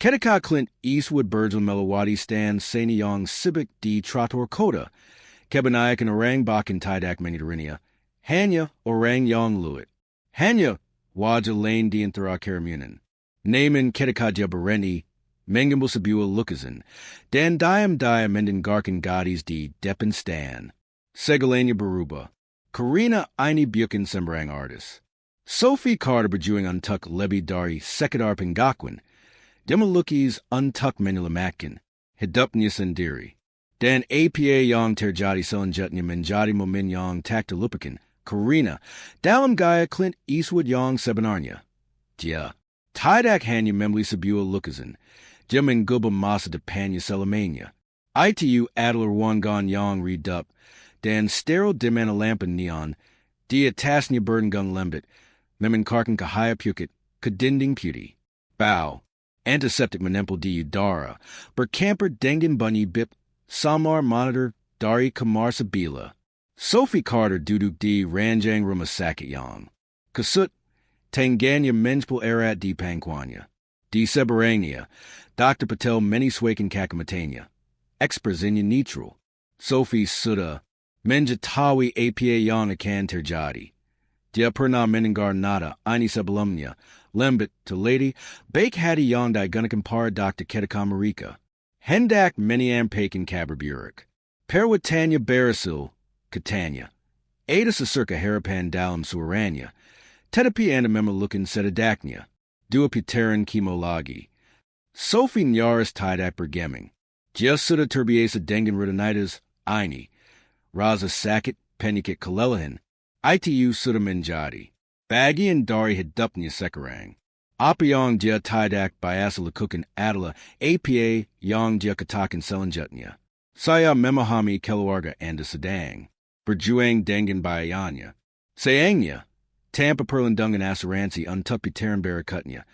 Ketika Clint Eastwood Birds Melawati Stan Sani Yong Sibik di Trator Kota, Kebanayak and Orang Bakin Tidak Menidarinia, Hanya Orang Yong Luit, Hanya Waja Lane di Antara Karamunan, Naaman Ketika Jabareni, Mengamble Sabua Lukazin, Dan Diam Menden Garkin Gadis di Depen Stan, Segalania Baruba, Karina Aini Bukin Sembrang Artist, Sophie Carter Berjuing Untuck Lebi Dari Sekadar Pengakwin, Demalukis Untuck Menulamatkin, Hidupnya Sendiri, Dan APA Yang Terjadi Selanjutnya Menjadi Momen Yang Takta Lupikin, Karina, Dalam Gaya Clint Eastwood Yang Sebenarnya, Dia, Tidak Hanya Membli Sabua Lukazin, Jemen Gubba Masa Depanya Selamania, ITU Adler Wangan Yang Redup, Dan Sterile Dimana Lampen Neon, Dia Tasnya Burdengung Lembit, Memen Karkan Kahaya Pukit, Kadinding Puty, Bow, Antiseptic Menempel di Udara, Berkamper Dengen Bunny Bip, Samar Monitor, Dari Kamar Sabila, Sophie Carter Duduk di Ranjang Rumah Yang, Kasut, Tanganya Menjpul Erat di Pangkwanya, di Seberania, Dr. Patel Meni Swakin Kakamatanya, Experzinya Neutral, Sophie Sudha, Menjatawi APA Yang Akan Terjadi, Dia Pernah Mendengar Nada, Ini Sebelumnya, Lembit to Lady, Bake Hattie Yang Di Gunakan Para Dr. Ketika Mereka, Hendak Meniam Pakin Kaberburik, Perwatanya Barasil, Catania, Ada Sasirka Harapan Dalam Suaranya, Tetapi Anda Memalukan Sedadaknya, Duapiteran Kimolagi, Sophie Nyaris Tidak Bergeming, Dia Sudah Terbiasa Dengan Rudanitas, Ini, Raza Sakit, Penyakit Kelelahan, ITU Sudah Menjadi, Bagian Dari Hidupnya Sekarang, Apa Yang Dia Tidak Biasa Lakukan Adalah APA Yang Dia Katakan Selanjutnya, Saya Memahami Keluarga Anda Sedang, Berjuang Dengan Bayanya, Sayangnya, Tampa Perlindungan Asuransi Untuk Pitaran Barakutnya,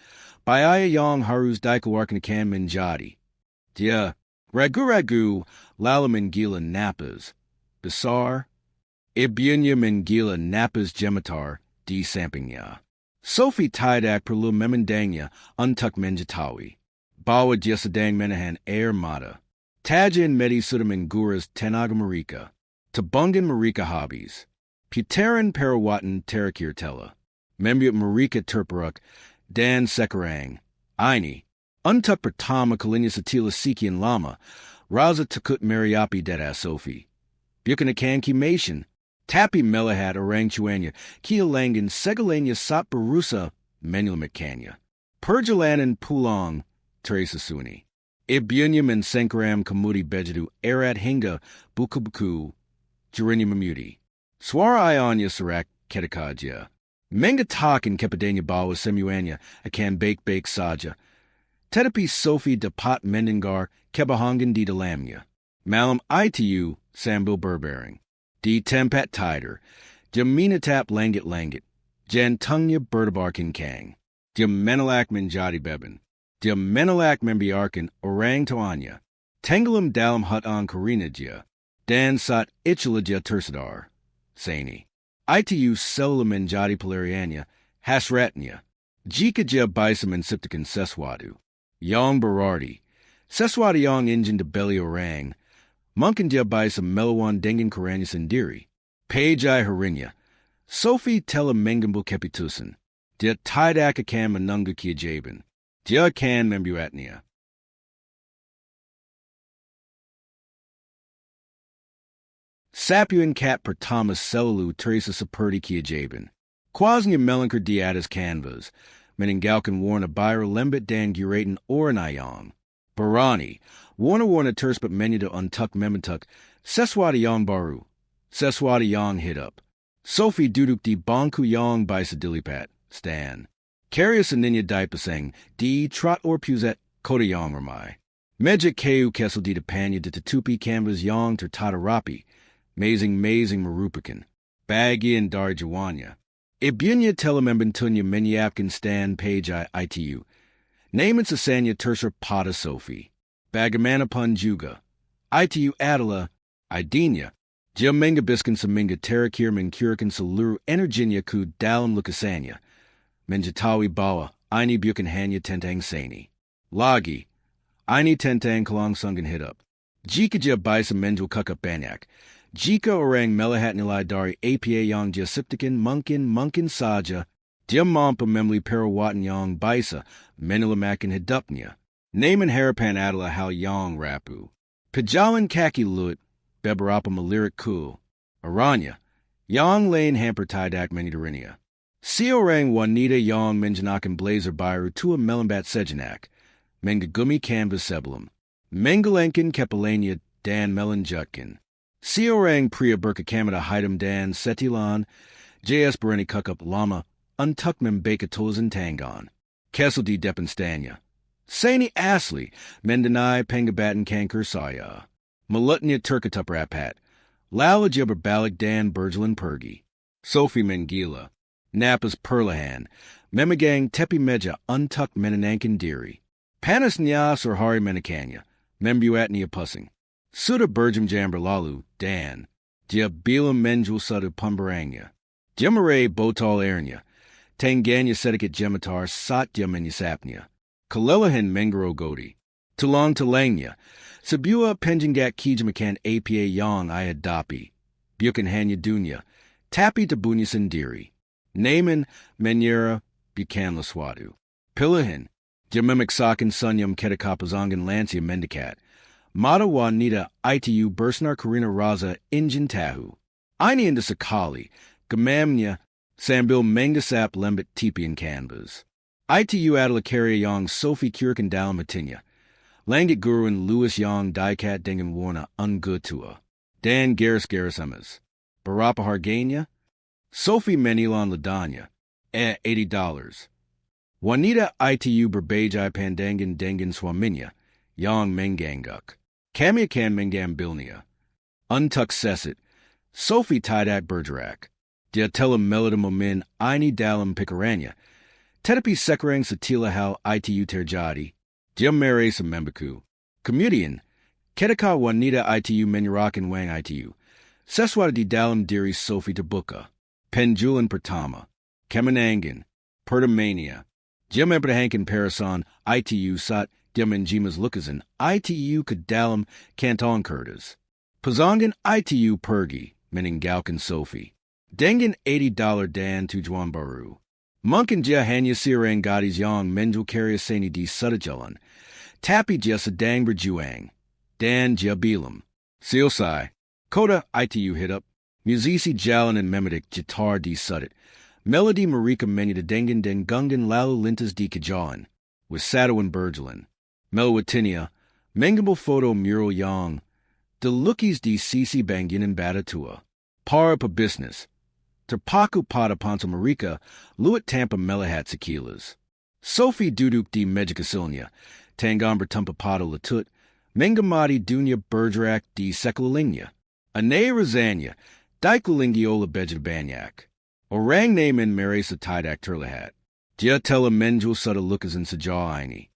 Bayaya Yang Harus Dikeluarkan Akan Menjadi, Dia, Ragu-ragu, Lalaman Gila Napas, Besar, Ibunya Menggila Napas Gematar, di Sampingnya. Sophie Tidak Perlu Memendangnya Untuk Menjatawi, Bawa Dia Sedang Menahan Air Mata, Tajan Medi Sudah Menguras Tenaga Mereka, Tabungan Mereka Hobbies, Putaran Perawatan Terakir Tela, Membuat Mereka Terperuk, Dan Sekarang, Ini, Untuk Pertama Kalinya Satila Sikian Lama, Raza Takut Mariapi Deda Sophie, Bukan Akan Kimation, Tapi Melihat Orang Tuanya, Kialangan Segalanya Sat Barusa, Menula Mekanya, Perjalanan Pulang, Teresa Suni, Ibunya Men Sengkaram Kamudi Bejedu Erat Hinga, Bukubuku, Jurinya Mamuti, Swara Ianya Sarak Ketikaja, Mengatakan Kepadanya Bawa Semuanya, Akan Bake Saja, Tetapi Sophie Dapat Mendengar, Kebahangan di Dalamnya, Malam ITU, Sambil Berbaring, Di Tempat Tider, Jaminatap Langit, Jantungnya Bertabarkin Kang, Dia Menelak Menjadi Beben, Dia Menelak Membiarkan Orang Tuanya, Tenggelam Dalam Hutan Karina Dia, Dan Sat Ichla Dia Tersadar, Sani, ITU Selula Menjadi Pelarianya, Hasratnya, Jika Dia Bisa Mensiptakan Seswadu, Yang Berardi, Seswadu Yang Injin de Belly Orang, Munkin Dia Bisa Melawan Dengan Karanya Sendiri, Pajai Harinya, Sophie Tela Mengamble Kepitusan, Dia Tidak Akan Menunga Kia Jabin, Dia Akan Membuatnya. Sapuan Kat Pertama Selulu Teresa Saperti Kia Jabin, Quasnya Melanker Diatas Canvas, Meningalkan Warna Byra Lembit Dan Guratin Oranayong, Barani, Warna Tersput Menuda Untuck Mementuck, Seswadi Yang Baru, Seswadi Yang Hit Up, Sophie Duduk di Bonku Yang Bisa Dilipat, Stan, Carius Aninya Dipasang, di Trot or Puzet, Kota Yang Ramai, Mejik Keu Kessel di Depanya de Tatupi Canvas Yang Tertatarapi, Mazing Marupikan, Bagi and Dar Jawanya, Ibunya Telemembentunya Menyapkin Stan Page ITU, Naaman Sasanya Terser Pata Sophie, Bagamana Punjuga, ITU Adela, Idenia, Jamenga Biskan Saminga Terakir Menkurikan Saluru Energinya Ku Dalam Lukasanya, Menjatawi Bawa, Ini Bukan Hanya Tentang Sani, Lagi. Aini tentang kalang sungan hitap. Jika dia baisa menjul kakap banyak. Jika orang melihat nilai dari apa yang dia ciptakan mungkin saja dia mampu membeli perawatan yang baisa menyelamatkan hidupnya. Namun harapan adalah hal yang rapuh. Pejalan kaki lut beberapa melirik cool. Aranya, yang lain hampir tidak dirinya. Seorang wanita yang mengenakan blazer biru tua melambat sejenak, menggumi canvas sebelum, menggelengkan kepalanya dan melanjutkan. Seorang pria berkacamata hitam dan setilan, JS berani kakap lama, untuk membaca tulisan tangan. Kesel di depan stanya. Sani asli, mendenai pengobatan kanker saya. Mulutnya terketup rapat. Lalu dia berbalik dan berjalan pergi. Sophie menggila. Napas perlahan. Memegang tepi meja untuk menenangkan diri. Panasnya sehari menekannya. Membuatnya pusing. Sudah berjam-jam berlalu, dan dia bilang menjual satu pembarangnya. Dia meraih botol airnya. Tangannya sedikit gemetar saat dia menyesapnya. Kelelahan menggerogoti. Tulang-tulangnya. Sebuah penjengat kijamakan apa yang ihadapi. Bukan hanya dunia, tapi tubuhnya sendiri. Namun menyerah bukanlah suatu pilihan. Dia memaksakan senyum ketika pasangan lansia mendekat. Mata wanita itu bersinar karena rasa ingin tahu. Ini indah sekali, gemamnya sambil menggesap lembut tipian canvas. Itu adalah karya yang Sophie kirakan dalam hatinya. Langit gurun Louis yang diikat dengan warna ungu tua. Dan garis-garis emas. Berapa harganya? Sophie menilan ladanya. $80. Wanita itu berbajai pandangan dengan suaminya, yang mengangguk. Kami akan mengambilnya. Untuk sesit, Sophie tidak bergerak. Dia telah melihat momen ini dalam pikirannya. Tetapi sekarang setelah hal itu terjadi, dia merasa membeku. Kemudian, ketika wanita itu menyerahkan uang itu, sesuatu di dalam diri Sophie terbuka. Penjualan pertama, kemenangan, pertamanya. Dia mempertahankan perasaan itu saat dia menjimas lukisan itu ke dalam kantong kertas. Pasangan itu pergi meninggalkan Sophie. Dengan $80 dan tujuan baru. Mungkin dia hanya seorang gadis yang menjual karya seni di suatu jalan. Tapi dia sedang berjuang. Dan dia bilang, selesai. Kota itu hidup. Musisi jalanan memetik gitar di sudut. Melodi mereka menyedengkan dan gunggan lalu lintas di kejauhan. Wisatawan berjalan. Melawatinya, mengambil foto mural yang dilukis di sisi bangunan bata tua. Para pebisnis. Terpaku pada ponsel mereka, luat tanpa melihat sekilas. Sophie duduk di meja kecilnya, tangan bertempa pada lutut, mengamati dunia bergerak di sekelilingnya. Aneh rasanya, dikelilingi oleh begitu banyak. Orang namun merasa tidak terlihat. Dia telah menjual satu lukisan sejauh ini.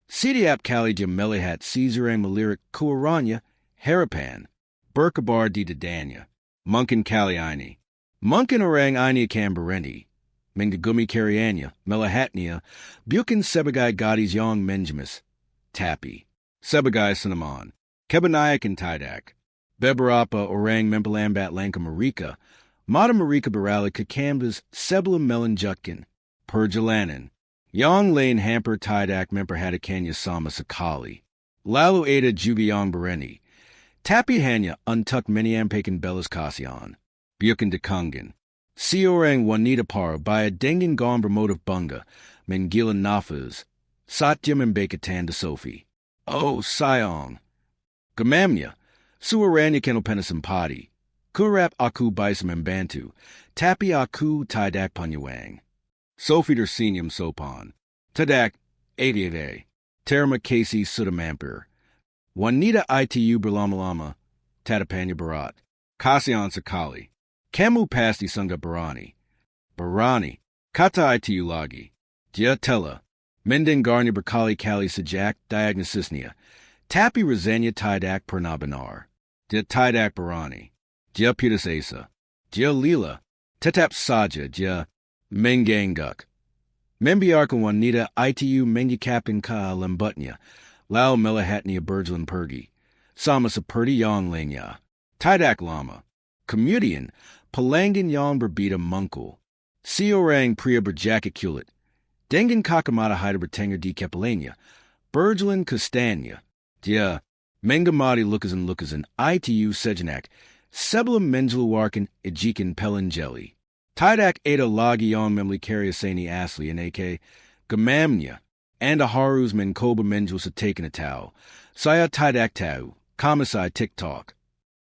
Setiap kali dia melihat seseorang melirik keluarannya, harapan berkabar di dadanya. Mungkin kali ini. Mungkin orang ini akan berhenti. Menggumi karyanya, melihatnya, bukan sebagai gadis yang menjemas. Tapi, sebagai seniman. Kebanyakan tidak. Beberapa orang memperlambat langkah mereka. Mata mereka beralih ke canvas sebelum melanjutkan perjalanan. Yang lain hampir tidak memperhatikannya sama sekali. Lalu ada juga yang berani. Tapi hanya untuk menyampaikan belas kasihan. Bukan dikangen. Seorang wanita parubaya dengan gambar motif bangga, menggila nafas, saat dia membaca tanda Sophie. Oh, sayang. Gemamnya, suaranya kenal penuh simpati. Kurap aku bisa membantu, tapi aku tidak punya uang. Sophie tersenyum sopan. Tidak, ada. Terima kasih sudah mampir. Wanita itu berlama-lama, tatapannya berat. Kasihan sekali. Kamu pasti sangat berani. Berani, kata itu lagi. Dia telah mendengarnya berkali-kali sejak diagnosisnya, tapi rasanya tidak pernah benar. Dia tidak berani. Dia putus asa. Dia lila. Tetap saja dia mengangguk. membiarkan wanita itu mengejutkan lembutnya, lalu melihatnya berjalan pergi, sama seperti yang lainnya. Tidak lama, kemudian pelanggan yang berbeda muncul. Seorang pria berjaket kulit, dengan kacamata hitam bertengger di kepalanya, berjalan ke standnya. Dia mengamati lukisan-lukisan itu sejenak, sebelum mengeluarkan ejekan pelan-jeli. Tidak ada lagi yang memiliki seni asli yang gemamnya, anda harus mencoba menjelaskan itu. Saya tidak tahu, kamu saya TikTok.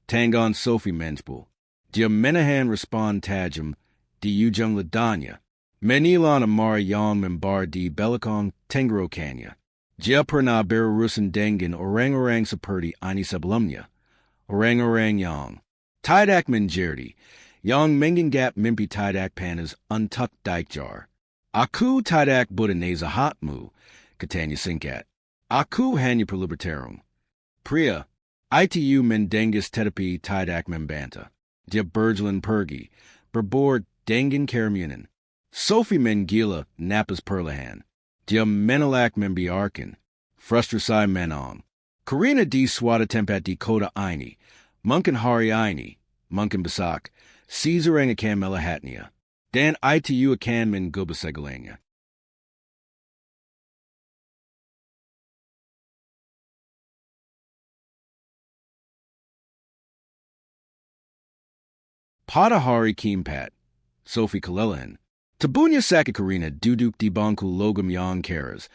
Tangan Sophie menjbul. Dia menahan respon tajam di ujung lidahnya. Menilan amarah yang membar di belakang tenggorokannya. Dia pernah berurusan dengan orang-orang seperti ini sebelumnya. Orang-orang yang tidak mengerti, yang menganggap mimpi tidak panas untuk dikejar. Aku tidak butuh nasihatmu, katanya singkat. Aku hanya perlu bertarung. Pria, itu mendengus tetapi tidak membantah. Dia berjalan pergi, berbor dengan kerumunan. Sophie menggila napas perlahan. Dia menolak membiarkan. Frustrasi menang. Karena di suatu tempat di kota ini, mungkin hari ini, mungkin besok, seseorang akan melihatnya, dan itu akan mengubah segalanya. Pada hari keempat, Sophie kelelahan. Tabunya sakit karena duduk di bangku logam yang keras.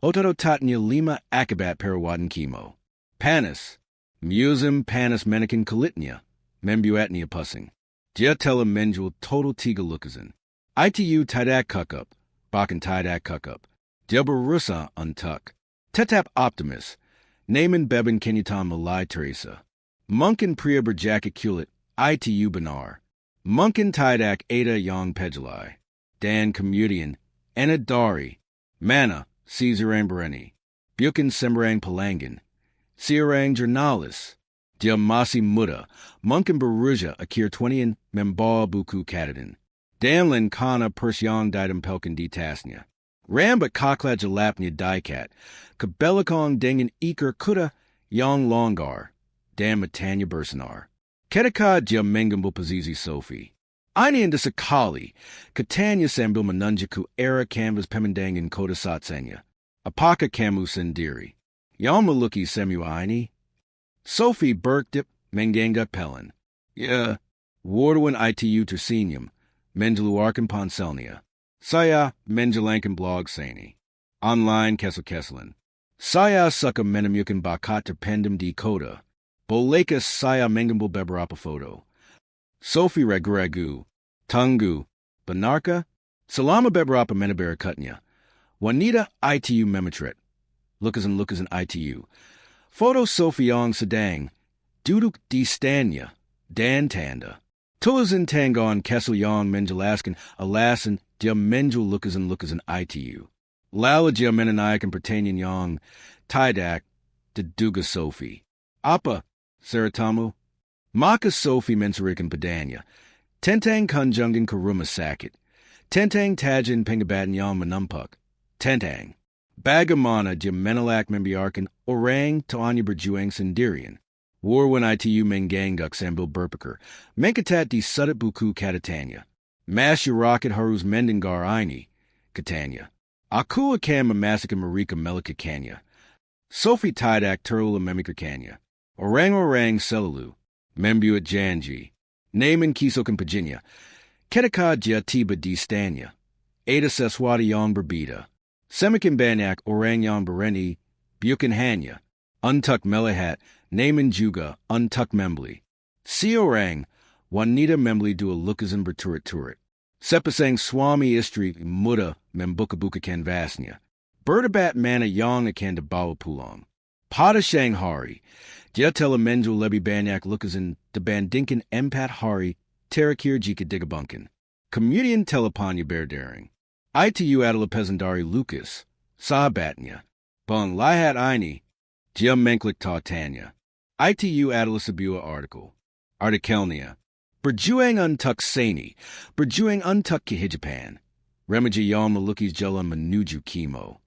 Otot-ototnya 5 akibat perawatan kemo. Panas. Musim panas menekan kulitnya. Membuatnya pusing. Dia telah menjual total 3 lukisan. Itu tidak cukup. Bahkan tidak cukup. Dia berusaha untuk tetap optimis. Namun beban kenyataan mulai terasa. Mungkin pria berjaket kulit itu benar. Mungkin tidak ada yang pejelai. Dan kemudian, enak dari mana seseorang berani. Bukan sembarang pelanggan. Seorang jurnalis. Dia masih muda, mungkin berusia akhir 20-an membawa buku catatan. Dan karena persiang ditempelkan di tasnya. Rambut kaklat jelapnya diikat, ke belakang dengan ikar kuda yang longgar, dan matanya bersinar. Ketika dia mengambil posisi Sophie. Ini indah sekali, katanya sambil menunjuk ke arah kanvas pemandangan kota satsanya. Apakah kamu sendiri yang memiliki semua ini? Sophie berkedip menganggap pelan. Ya, wartawan itu tersenyum, mengeluarkan ponselnya. Saya menjalankan blog seni. Online kesel-keselan. Saya suka menemukan bakat terpendam di kota. Bolehkah saya mengambil beberapa foto? Sophie ragu-ragu. Tunggu. Benarkah? Selama beberapa menit berikutnya, wanita itu memotret. Lukisan-lukisan itu. Foto Sophie yang sedang duduk di standnya dan tanda. Tulisan tangan kesel yang menjelaskan alasan dia menjual lukisan-lukisan itu. Lalu dia menanyakan pertanyaan yang tidak diduga Sophie. Apa, ceritamu? Maka Sophie mencerikan padanya. Tentang kunjungan ke rumah sakit. Tentang tajan pengobatan yang menumpak. Tentang bagaimana dia menolak membiarkan orang tuanya berjuang sendirian. Warwan itu mengangguk sambil berpikir. Mengketat di sudut buku catatannya. Masyarakat harus mendengar ini, katanya. Aku akan memasakkan mereka melakukannya. Sophie tidak terlalu memikirkannya. Orang-orang selalu membuat janji. Namun kisahkan paginya. Ketika dia tiba di standnya, ada sesuatu yang berbeda. Semakin banyak orang yang berani, bukan hanya untuk melihat, namun juga untuk membeli. Seorang wanita membeli 2 lukisan berturut-turut. Sepasang suami istri muda membuka-buka kanvasnya. Berdebat mana yang akan dibawa pulang. Pada siang hari, dia telah menjual lebih banyak lukisan dibandingkan 4 hari terakhir jika digabungkan. Kemudian teleponnya berdaring. Itu adalah pesan dari Lucas, sahabatnya. Melihat ini, dia mengklik tanya. Itu adalah sebuah artikel. Artikelnya, berjuang untuk seni, berjuang untuk kehidupan. Remaji Yom Malukis Jalan Menuju Chemo.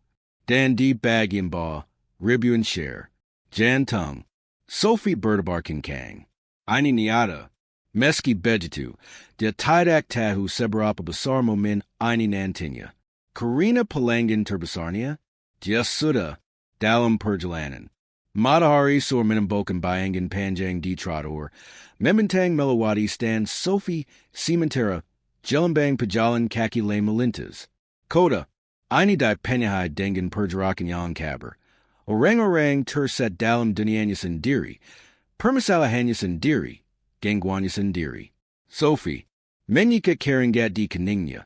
Dan D. Bagian Ba, Ribu and Share. Jan Tung. Sophie Bertabar Kang. Aini Niata. Meski Bejitu. Dia Tidak Tahu Seberapa Besar Momin Aini Nantinya. Karina Palangin Terbesarnia. Dia Suda. Dalam Perjalanan. Matahari Sur Minambokan Bayangin Panjang D. Trador. Memintang Melawati Stan Sophie Sementara. Jelambang Pajalan Kaki Lay Malintas. Koda. Aini Dai Penyahai Dengan Perjarakan Yang Kaber. Orang Terset Dalam Dunianya Sendiri. Permasalahannya Sendiri. Gangguannya Sendiri. Sophie. Menyika Karingat di Keningnya.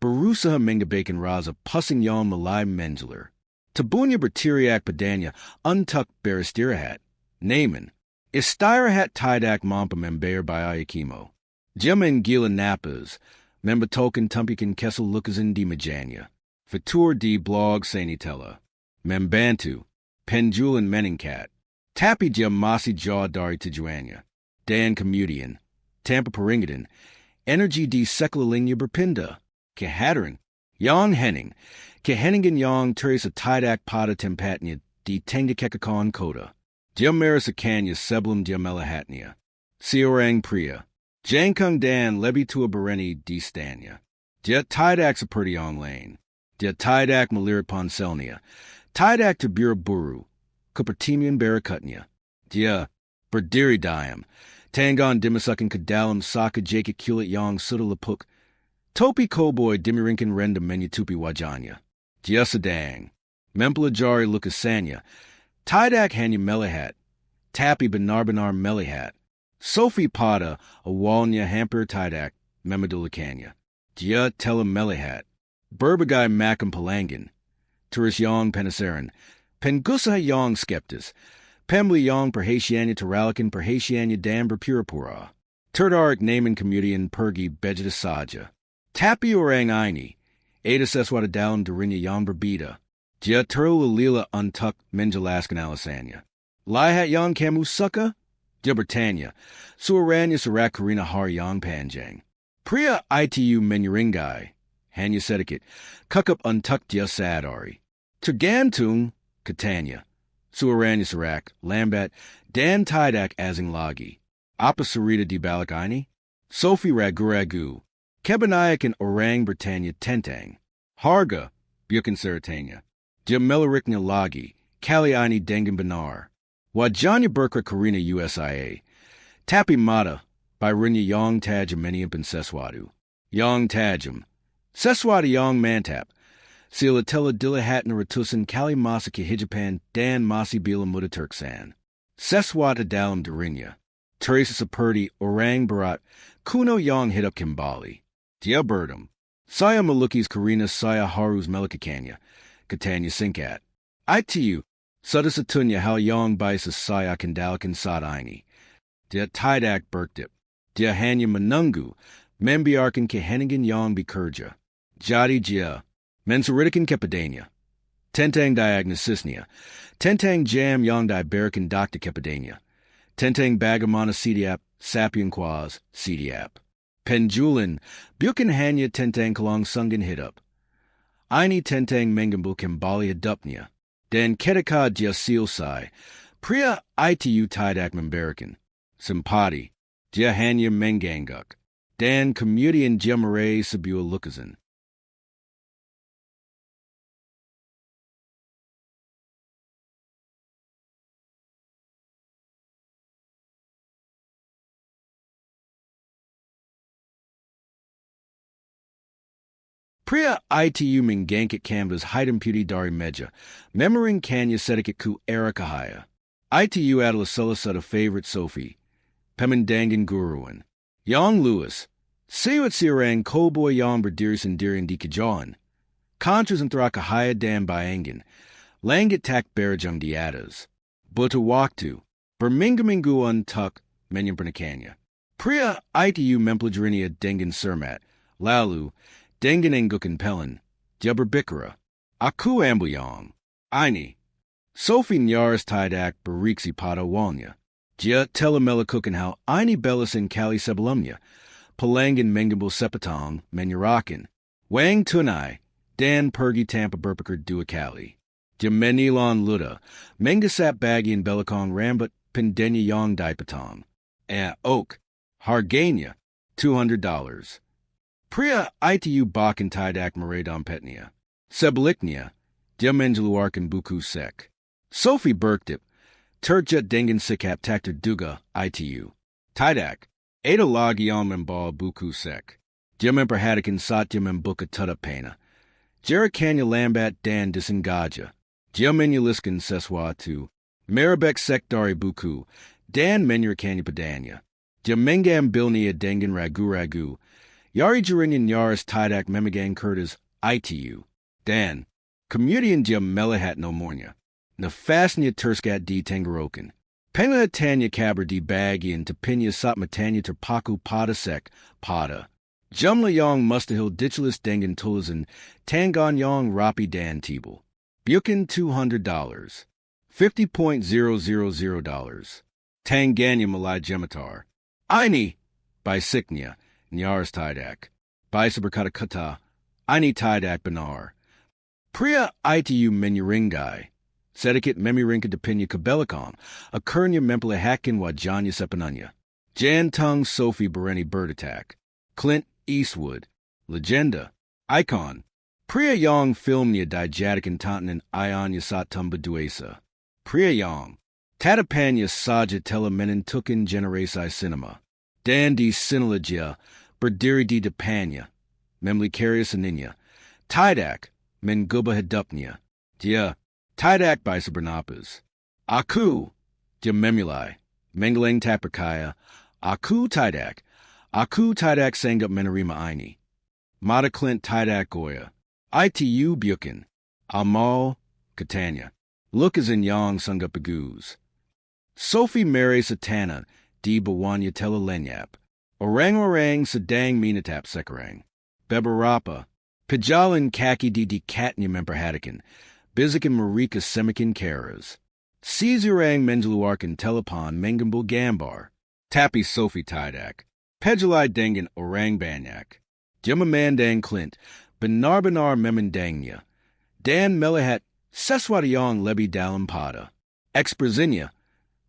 Berusaha Mengabakan Raza Pusing Yang Malay Menjeler. Tabunya Bertiriak Padanya Untuck Baristirahat. Naaman. Istirahat Tidak Mampa Membayar Bayayakimo. Jaman Gila Napas. Membatokan Tumpikan Kessel Lukazin di Majanya. Fatur di Blog Sanitella. Membantu. Penjulan Meningkat. Tapi Jam Masi Jaw Dari Tijuanya. Dan Comedian. Tampa Peringadan. Energy di Seklalingya Berpinda. Kehadaran. Yang Henning. Kehenningen Yang Teresa Tidak Pada Tempatnya di Tengda Kekakon Koda. Jam Marisa Kanya Sebelum Jam Melahatnya. Siorang Priya. Jankung Dan Lebi Tua Bereni di Stanya. Dia Tidak Sepertiong Lane. Dia Tidak Melirat Ponselnia. Tidak Tabira Buru. Kupertimian Barakutnya. Dia Berdiri Diam. Tangon Dimasukan Kadalam Saka Jaka Kulit Yang Sudalapuk. Topi Koboy Dimirinkan Renda Menyatupi Wajanya. Dia Sedang. Mempelajari Lukasanya. Tidak Hanya Melihat. Tapi Benar-Benar Melihat. Sophie Pada Awalnya Hampir Tidak Memadulakanya. Dia Tela Melihat. Berbagai Macam Pelanggan. Turis Yang Penasaran. Pengusaha Yang Skeptis. Pemli Yang Perhatianya Teralakan Perhatianya Dan Berpura-Pura. Terdarik Naman Kemudian Pergi Bejada Saja. Tapi Orang Aini. Ada Seswada Dalam Dirinya Yang Berbeda. Dia Terlalila Untuck Menjelaskan Alasanya. Lihat Yang Kamu Suka? Dia Bertanya. Suaranya Sarak Karina Har Yang Panjang. Priya Itu Menyeringai. Hanya Sedikit. Kukup Untuck Dia Sadari. Tergantung. Katanya. Suaranya Sarak. Lambat. Dan Tidak Azing Lagi. Apa Sarita di Balik Aini? Sophie Ragu-Ragu. Kebanayakan Orang Bertanya Tentang. Harga. Bukan Seritanya. Dia Melariknya Lagi. Kali Aini Dengan Benar. Wajanya Berkra Karina USIA. Tapi Mata. Byrinya Yang Tajam Meniampan Seswadu. Yang Tajam. Seswadu Yang Mantap. Sila Tela Dilahatna Ratusan Kali Masa Kihijapan Dan Masi Bila Muda Turksan. Seswata Dalam Dirinya. Teresa Saperti Orang Barat. Kuno Yang Hit Up Kimbali. Dia Berdum. Saya Malukis Karina Saya Harus Melikakanya. Katanya Sinkat. Itu. Sudasatunya Hal Yang Baisa Saya Kendalakan Sadaini. Dia Tidak Berktip. Dia Hanya Menunggu. Membiarkan Kehenningen Yang Bikerja. Jadi Jia. Mensuritikan Kepadanya. Tentang Diagnosisnya. Tentang Jam Yang Diberikan Dr. Kepadanya. Tentang Bagamana Sidiap. Sapian Quaz. Sidiap. Penjulan. Bukan Hanya Tentang Kalong Sungan Hitup. Aini Tentang Mengambu Kembali Hadupnya. Dan Ketika Dia Silsai. Priya Itu Tidak Memberikan. Simpati. Dia Hanya Menganguk. Dan Kemudian Dia Maray Sabua Lukazan. Priya Itu Mengangkit Canvas Hidimputi Dari Meja. Memoring Kanya Sedikit Ku Era Kahaya. Itu Adalah Salah Satu Favorite Sophie. Pemandangan Guruan. Yang Lewis. Sewat Sirang Koboy Yang Berdiri Sendirian di Kajawan. Contras Anthra Kahaya Dan Bayangan. Langit Tak Berajang di Atas. Buta Waktu. Berminggu-mingguan Tuk Menyam Pernakanya. Priya Itu Memplajarinia Dengan Sermat. Lalu. Dengan Engukan Pelin. Dia Berbikara. Aku Ambuyong. Aini. Sophie Nyaris Tidak Beriksi Pada Walnya. Dia Telemelakukan Hal Aini Bellasin Kali Sebelumnya. Palangan Mengambil Sepatong Menyurakan. Wang Tunai, Dan Pergi Tampa Burpaker Duakali. Jamenilon Luda, Mengasap Baggy and Belakong Rambat Pendenya Yong Dipatong. Oak, Hargania, $200. Priya Itu Bak and Tidak Maradon Petnia. Sebliknia, Diamenjaluarkan Buku Sek. Sophie Berktip, Turja Dengen Sikap Takter Duga, Itu. Tidak, Ada Lagion Membal Buku Sek. Diamemper Hadikan Satyam and Buka Tutapena. Jerikanya Lambat Dan Disengaja. Diamenuliskan Seswatu. Marabek Sekdari Buku. Dan Menyurkanya Padanya. Diamengam Bilnia Dengen Ragu. Yari Jarinyan Yaris Tidak Memigang Kurtas, Itu. Dan. Comedian Jim Melihat no Mornya. Nafasnia Turskat D Tengarokan. Penga Tanya Cabra D Baggy and Tapinya Satmatanya Terpaku Pada Sek, Pada. Jumla Yong Mustahil Ditchless Dengan Tulazan, Tangon Yong Rapi Dan Tibel. Bukin $200. $50.000. Tanganya Malai Gemitar. Aini! By Siknya, Nyars Tidak. By Saberkatakata, Aini Tidak Benar. Priya Itu Menyuringai. Sedikit Memirinka Depinya Kabelikon, Akurnya Mempele Hakin Wajanya Sepananya. Jan Tung Sophie Bereni Bird Attack. Clint Eastwood. Legenda. Icon. Priya Yong Filmnia Dijatikan Tantanan Ianya Satumba Duesa. Priya Yong. Tatapanya Saja Telemenin Tukin Generasi Cinema. Dandy Sinalagia. Berdiri di Depanya. Memli Carius Aninya. Tidak. Menguba Hedupnia. Dia. Tidak by Sabernapas. Aku. Dia Memuli. Mengalang Tapakaya. Aku Tidak. Aku Tidak Sangup Menarima Aini. Mata Clint Tidak Goya. Itu Bukin. Amal. Catania. Look as in Yang Sungup Aguz. Sophie Mary Satana. Di Bawanya Tela Lenyap. Orang Sedang Minatap Sekarang. Bebarapa. Pijalan Kaki di Katnya Member Hadikan. Bizikan Marika Semikin Karas. Caesarang Menjaluarkan Telepon Mengambul Gambar. Tapi Sophie Tidak. Pejali Dengan Orang Banyak. Jimamandang Clint. Benar Memendangnya. Dan Melihat Seswadiong Lebi Dalampada. Expresinya.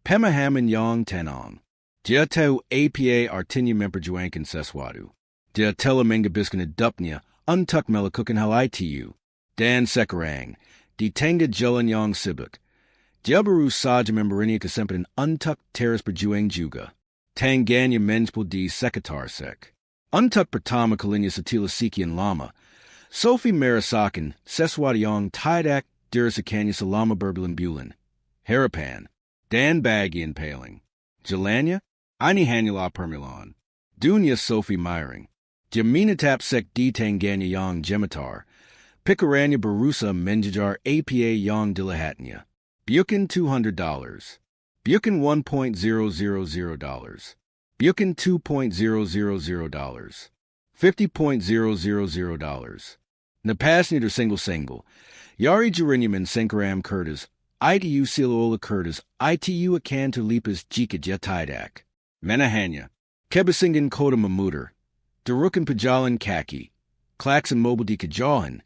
Pemahaman Yong Tenong. Dia Teu APA Artinya Member Juankan Seswadu. Dia Telemengabiskan Adupnya. Untuck Melakukan Hal Itu. Dan Sekarang. Di Tenga Jalan Yong Sibuk. Diabaru Saja Memberinia Kasempan Untuck Terrace Berjuang Juga. Tanganya Menspul di Sekatar Sek. Untuck Pertama Kalinya Satila Sikian Lama. Sophie Marasakan, Seswadiong Tidak Dirasakanya Salama Burbulan Bulin. Harapan. Dan Bagian Paling. Jelanya. Aini Hanula Permilon. Dunya Sophie Myring. Jaminatap Sek di Tanganya Yong Gemitar. Picaranya Barusa Menjajar APA Yong Dilahatnya. Bukin $200. Bukin $1.000. Bukin $2.000. $50.000. Napasniter Single. Yari Jarinyaman Sankaram Kurtas. Itu Silola Kurtas. Itu Akan Tulipas Jika Jetidak. Menahanya. Kebasingan Koda Mamuter. Darukan Pajalan Kaki. Klaxon Mobile di Kajahan.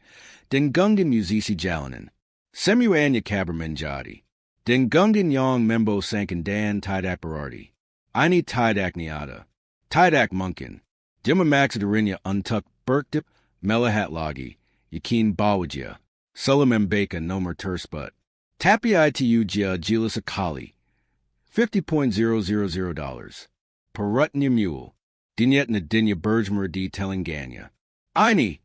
Dengungan Musisi Jalanan. Semuanya Caberman Jadi. Dengungan Yong Membo Sankan Dan Tidak Berardi. Aini Tidak Niata. Tidak Munkin. Dimamax Dirinya Untuck Berktip. Melihat Lagi. Yakin Bawajia. Sulamem Baka Nomer Tursput. Tapi Itu Jia Jilis Akali. $50.000. Parutnya Mule. Dinyet Nadinya Bergmer di Telanganya. Aini.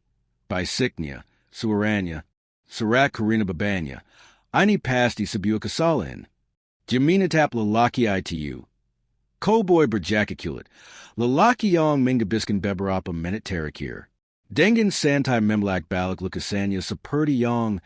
By Siknya. Suaranya. Surat Karina Babanya. Aini Pasti Sabuka Salin. Jaminatap Lalaki Itu. Cowboy Berjakakulit. Lalaki Yong Mingabiskan Bebarapa Menit Terakir. Dengan Santai Memlak Balak Lukasanya Sapurdi Yong.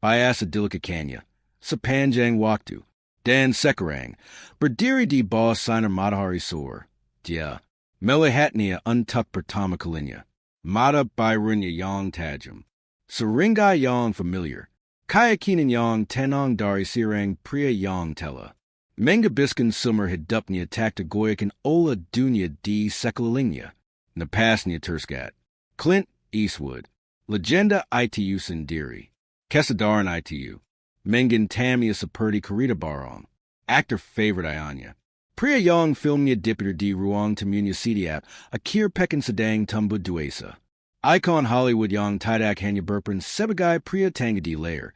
Biasa Dilikakanya. Sapanjang Waktu. Dan Sekarang. Berdiri di Boss Signer Matahari Sor. Dia. Melihatnia Untuck Pertama Kalinya. Mata Byrunya Yong Tajam. Seringai Yong Familiar. Kayakinan Yong Tenong Dari Sirang Priya Yong Tela. Mengabiskan Summer Hidupnya Takta Goyakan Ola Dunya di Sekalalinya. Napasnya Turskat. Clint Eastwood. Legenda itu sendiri. Kesadaran itu. Mengintamnya seperti kereta barong. Actor favorite ayahnya. Pria yang filmnya diputar di ruang tamunya setiap akhir pekan sedang tumbuh dewasa. Icon Hollywood yang tidak hanya berperan sebagai pria tangga di layar.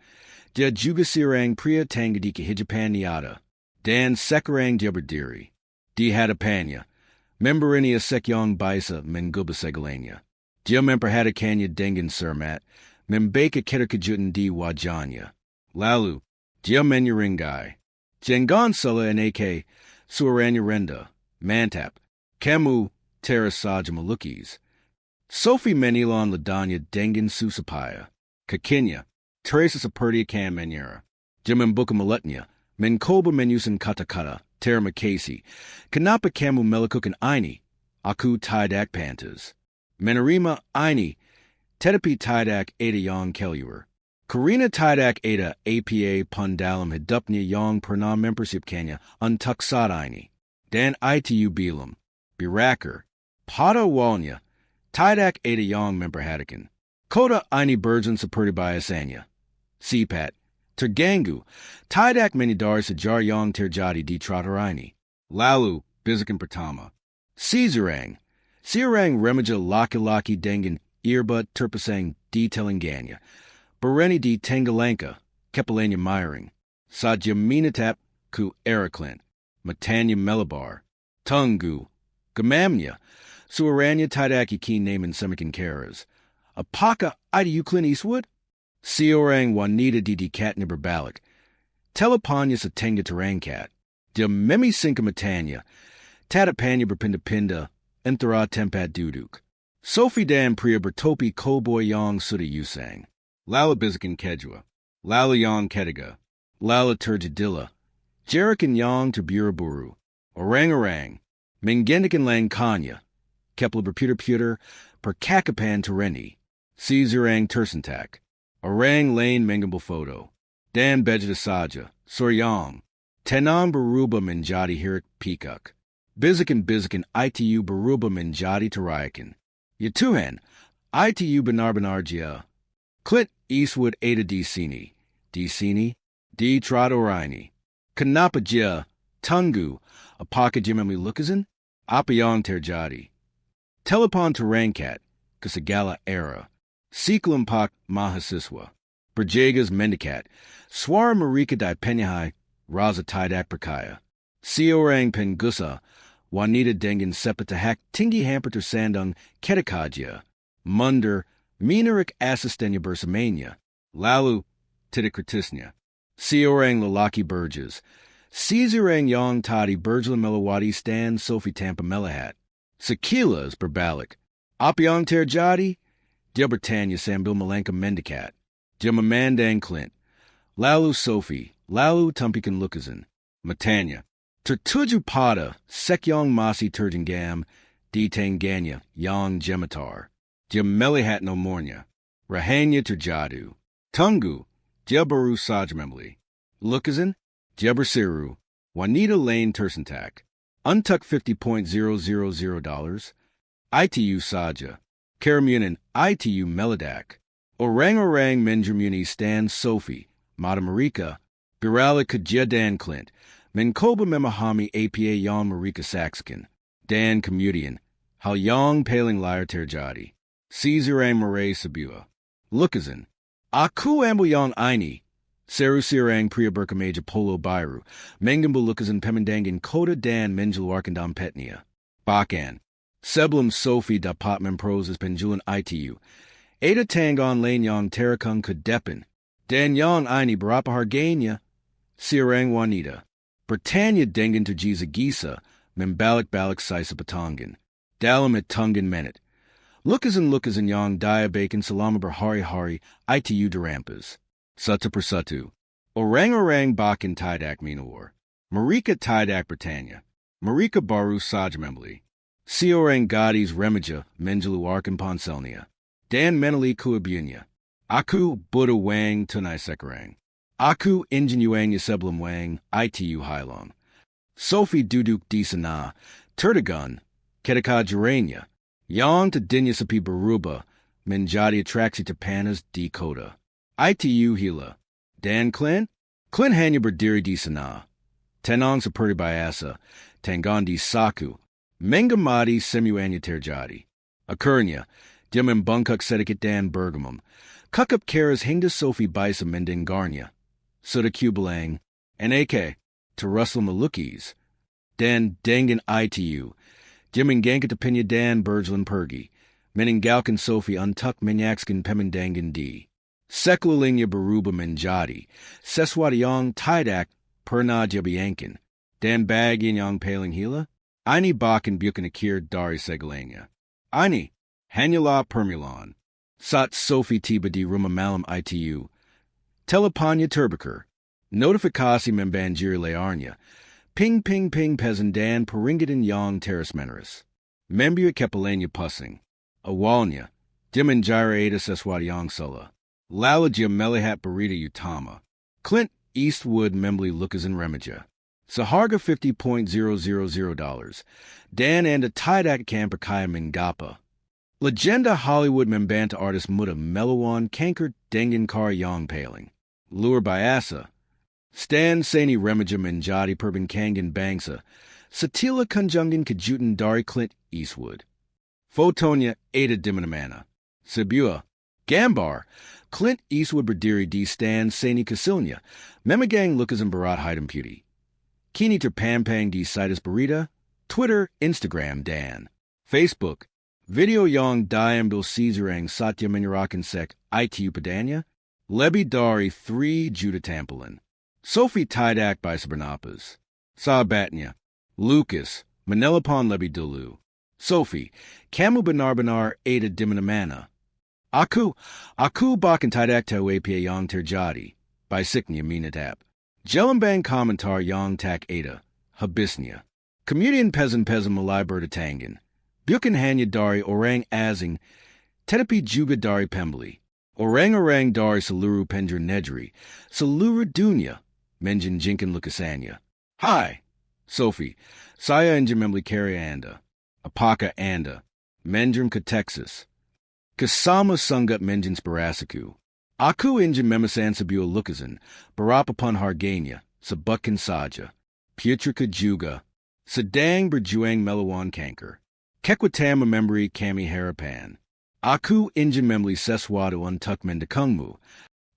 Dia juga seorang pria tangga di kehidupan nyata. Dan sekarang dia berdiri di hadapannya, memberinya sekian bisa mengubah segalanya. Dia memperhatikannya dengan cermat, membaca keterkejutan di wajahnya. Lalu, dia menyeringai. Jangan salah nak, suaranya rendah, mantap. Kamu terus saja melukis. Sophie menilan ladanya dengan susah. Kakinya, terasa seperti akan menyerah. Dia membuka mulutnya, mencoba menyusun kata-kata. Terima kasih. Kenapa kamu melakukan ini? Aku tidak pantas menerima ini, tetapi tidak ada yang keluar. Karena tidak ada apa pun dalam hidupnya yang pernah mempersiapkannya untuk saat ini. Dan itu bilang, berakhir. Pada awalnya, tidak ada yang memperhatikan. Kota ini berjalan seperti biasanya. Sifat terganggu, tidak menyadari sejarah yang terjadi di terakhir ini. Lalu, bisikan pertama. Seorang remaja laki-laki dengan earbud terpasang di telinganya. Berani di tenggelamkan, kepalanya miring. Saja menatap ke arah Clint. Matanya melebar. Tunggu. Gemamnya. Suaranya tidak yakin namun semakin keras. Apakah itu Clint Eastwood? Seorang wanita di dekatnya berbalik. Teleponnya setengah terangkat. Dia memisingkan matanya. Tatapannya berpindah-pindah antara tempat duduk. Sophie dan pria bertopi cowboy yang sudah usang. Lalu bisikan kedua. Lalu yang ketiga. Lalu terjadilah. Jerikan yang terburu-buru. Orang-orang. Menggandakan langkahnya. Kepala berputar-putar. Percakapan tereni. Seorang tersentak. Orang lain mengambil foto. Dan begitu saja. Soryang. Tenang berubah menjadi hirak pikuk. Bisikan-bisikan itu berubah menjadi teriakan. Ya Tuhan, itu benar-benar dia. Clint Eastwood ada di sini. Di sini? Di terakhir ini. Kenapa dia? Tunggu. Apakah dia memiliki? Apa yang terjadi? Telepon terangkat ke segala arah. Sekelompok mahasiswa. Berjagas mendekat. Suara mereka di penyahi. Rasa tidak percaya. Seorang pengusaha. Wanita dengan sepatahak tinggi hampir tersandung ketika dia. Mundur. Menarik asistennya bersamanya. Lalu. Tidak kritisnya. Seorang lelaki berjas. Seorang yang tadi berjalan melewati stand Sophie tanpa melihat. Sekilas berbalik. Apa yang terjadi? Dia bertanya sambil melangkah mendekat. Dia memandang Clint. Lalu Sophie. Lalu tumpikan lukisan. Matanya. Tertuju pada sek yang masih tergenggam di tangannya yang gemetar. Dia melihat nomornya. Rahanya terjatuh. Tunggu. Dia baru saja membeli. Lukisan. Dia berseru. Wanita lain tersentak. Untuk $50,000. Itu saja. Keramunan itu meledak. Orang-orang menjermuni stand Sophie, mata mereka, beralih ke dia dan Clint, mencoba memahami apa yang mereka saksikan. Dan kemudian, hal yang paling liar terjadi. Seorang meraih sebuah lukisan. Aku ambil yang ini. Seorang pria berkemeja polo biru, mengambil lukisan pemandangan kota dan mengeluarkan dompetnya. Bahkan, sebelum Sophie dapat memproses penjualan itu, ada tanggungan lain yang terekam ke depan. Dan yang ini berapa harganya? Seorang wanita. Bertanya dengan tergesa-gesa, membalik-balik sisa batangan. Dalam hitungan menit. Lukisan-lukisan yang diabaikan selama berhari-hari itu dirampas. Satu persatu. Orang-orang bahkan tidak minor. Mereka tidak bertanya. Mereka baru saja membeli. Seorang gadis remaja mengeluarkan ponselnya. Dan meneli kuibunya. Aku butuh wang tunai sekarang. Aku ingin uangnya sebelum wang itu hilang. Sophie duduk di sana, tertegun, ketika gerainya. Yang tadinya sepi berubah menjadi atraksi terpanas di kota. Itu hila. Dan Clint hanya berdiri di sana. Tenang seperti biasa, tanggaan di saku. Mengamati semuanya terjadi. Akhirnya, dia membengkak sedikit dan bergumam. Kakap keras hingga Sophie bisa mendengarnya. Sudah kubilang, NAK, teruslah melukis. Dan dengan itu, dia mengangkat tepinya dan berjalan pergi, meninggalkan Sophie untuk menyaksikan pemandangan di sekelilingnya berubah menjadi sesuatu yang tidak pernah dia bayangkan. Dan bagian yang paling hila, ini bahkan bukan akhir dari segalanya. Ini hanyalah permulaan. Saat Sophie tiba di rumah malam itu, teleponnya terbakar. Notifikasi membanjiri layarnya. Ping ping ping pesan dan peringatan yang terus-menerus. Membuat kepalanya pusing. Awalnya, dia mengira ada sesuatu yang salah. Lalu dia melihat berita utama. Clint Eastwood membeli lukisan remaja. Seharga $50,000 dan anda tidak akan percaya mengapa. Legenda Hollywood membanta artis muda melawan kanker dengan cara yang paling luar biasa. Stan Sani remaja menjadi perbincangan bangsa setelah kunjungan kejutan dari Clint Eastwood. Fotonya ada di mana-mana. Sebuah gambar Clint Eastwood berdiri di Stan Sani Kecilnya, memegang lukisan berat hitam putih. Kini terpampang di situs berita, Twitter, Instagram, dan Facebook. Video yang diambil seorang satya menyerahkan sek itu padanya, lebih dari 3 juta tampilan. Sophie tidak bisa bernapas. Sahabatnya, Lucas, menelepon lebih dulu. Sophie, kamu benar-benar ada di mana-mana. Aku bahkan tidak tahu apa yang terjadi. Bisiknya menatap. Jelambang komentar yang tak ada. Habisnya. Kemudian pesan-pesan mulai berdatangan. Bukan hanya dari orang asing, tetapi juga dari pembeli. Orang-orang dari seluruh penjuru negeri, seluruh dunia, menjanjikan lukisannya. Hai, Sophie, saya ingin membeli karya Anda. Apakah Anda menjam ke Texas? Kasama sangat menginspirasiku. Aku ingin memesan sebuah lukisan, berapapun harganya, sebutkan saja. Putrika juga, sedang berjuang melawan kanker. Kekuatan memberi kami harapan. Aku ingin membeli sesuatu untuk mendukungmu.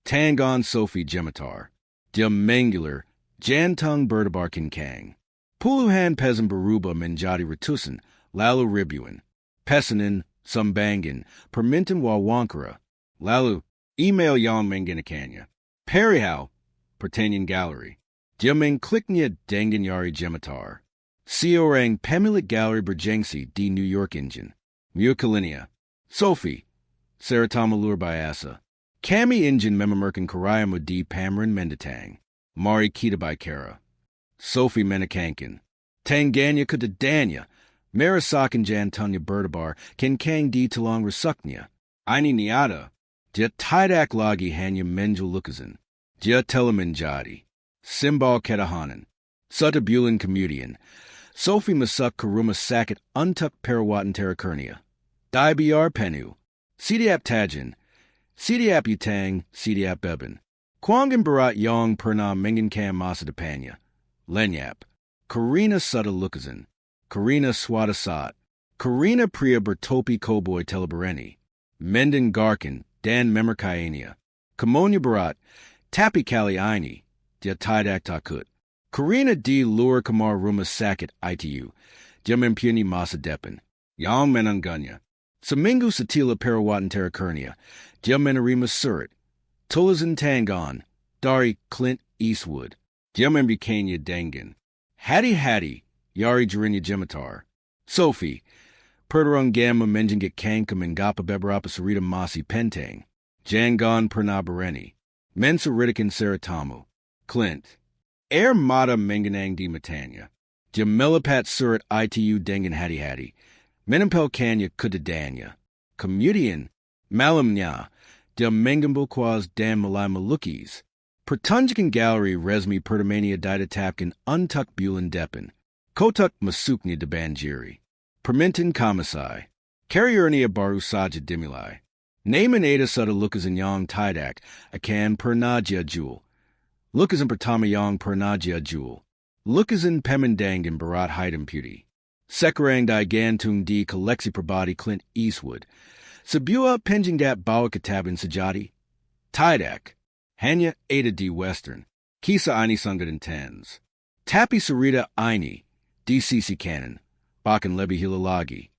Tangan Sophie gemetar. Dia mengular, jantung berdebar kencang. Puluhan pesan berubah menjadi ratusan, lalu ribuan. Pesanan, sumbangan, permintaan wawancara. Lalu, email yang menggunakannya. Perihal, pertanyaan galeri. Dia mengkliknya dengan yari gemetar. Seorang pemilik galeri bergengsi di New York Engine. Mukalinea. Sophie, cerita luar biasa. Kami ingin memamerkan karyamu di pameran mendatang. Mari kita bicara. Sophie menekankan. Tangganya kedadanya. Merasakan jantungnya berdebar kencang di tulang rusuknya. Ini niada. Dia tidak lagi hanya menjual lukisan. Dia telah menjadi simbol ketahanan. Satu bulan kemudian, Sophie masuk ke rumah sakit untuk perawatan terakhirnya. Dibiar penuh. Setiap tajan, setiap utang, setiap beban. Keuangan berat yang pernah menginginkan masa depannya. Lenyap. Karina sudah lukisan. Karina suatu saat. Karina pria bertopi cowboy telah berani mendengarkan dan memerkainya. Kemonya berat, tapi kali ini dia tidak takut. Karina di luar kamar rumah sakit itu. Dia mempunyai masa depan yang menangganya. Seminggu setelah perawatan terakhirnya, dia menerima surat tulisan tangan dari Clint Eastwood. Dia membukanya dengan hati-hati yari dirinya gemetar. Sophie, pertarungan menjengkelkan mengapa beberapa cerita masih penting. Jangan pernah berani menceritakan ceritamu. Clint, mata menggenang di matanya. Dia melipat surat itu dengan hati-hati. Menempelkannya ke dadanya. Kemudian, malamnya, dia mengambil kuas dan mulai melukis. Pertunjukan galeri resmi pertamanya ditetapkan untuk bulan depan. Kotak masuknya dibanjiri. Permintaan komisai. Karyanya baru saja dimulai. Name and Ada Sutta Lukas and Yang Tidak, Akan Pernajia Jewel. Lukas and Pertama Yang Pernajia Jewel. Lukas and Pemendang and Barat Haidam Puti. Sekarang di Gantung di Koleksi Prabadi Clint Eastwood. Sabua Penjingdat Bawa Katabin Sajati. Tidak. Hanya Ada di Western. Kisah ini Sangat Intens. Tapi Sarita ini. DCC Canon. Bakan Lebi Hilalagi.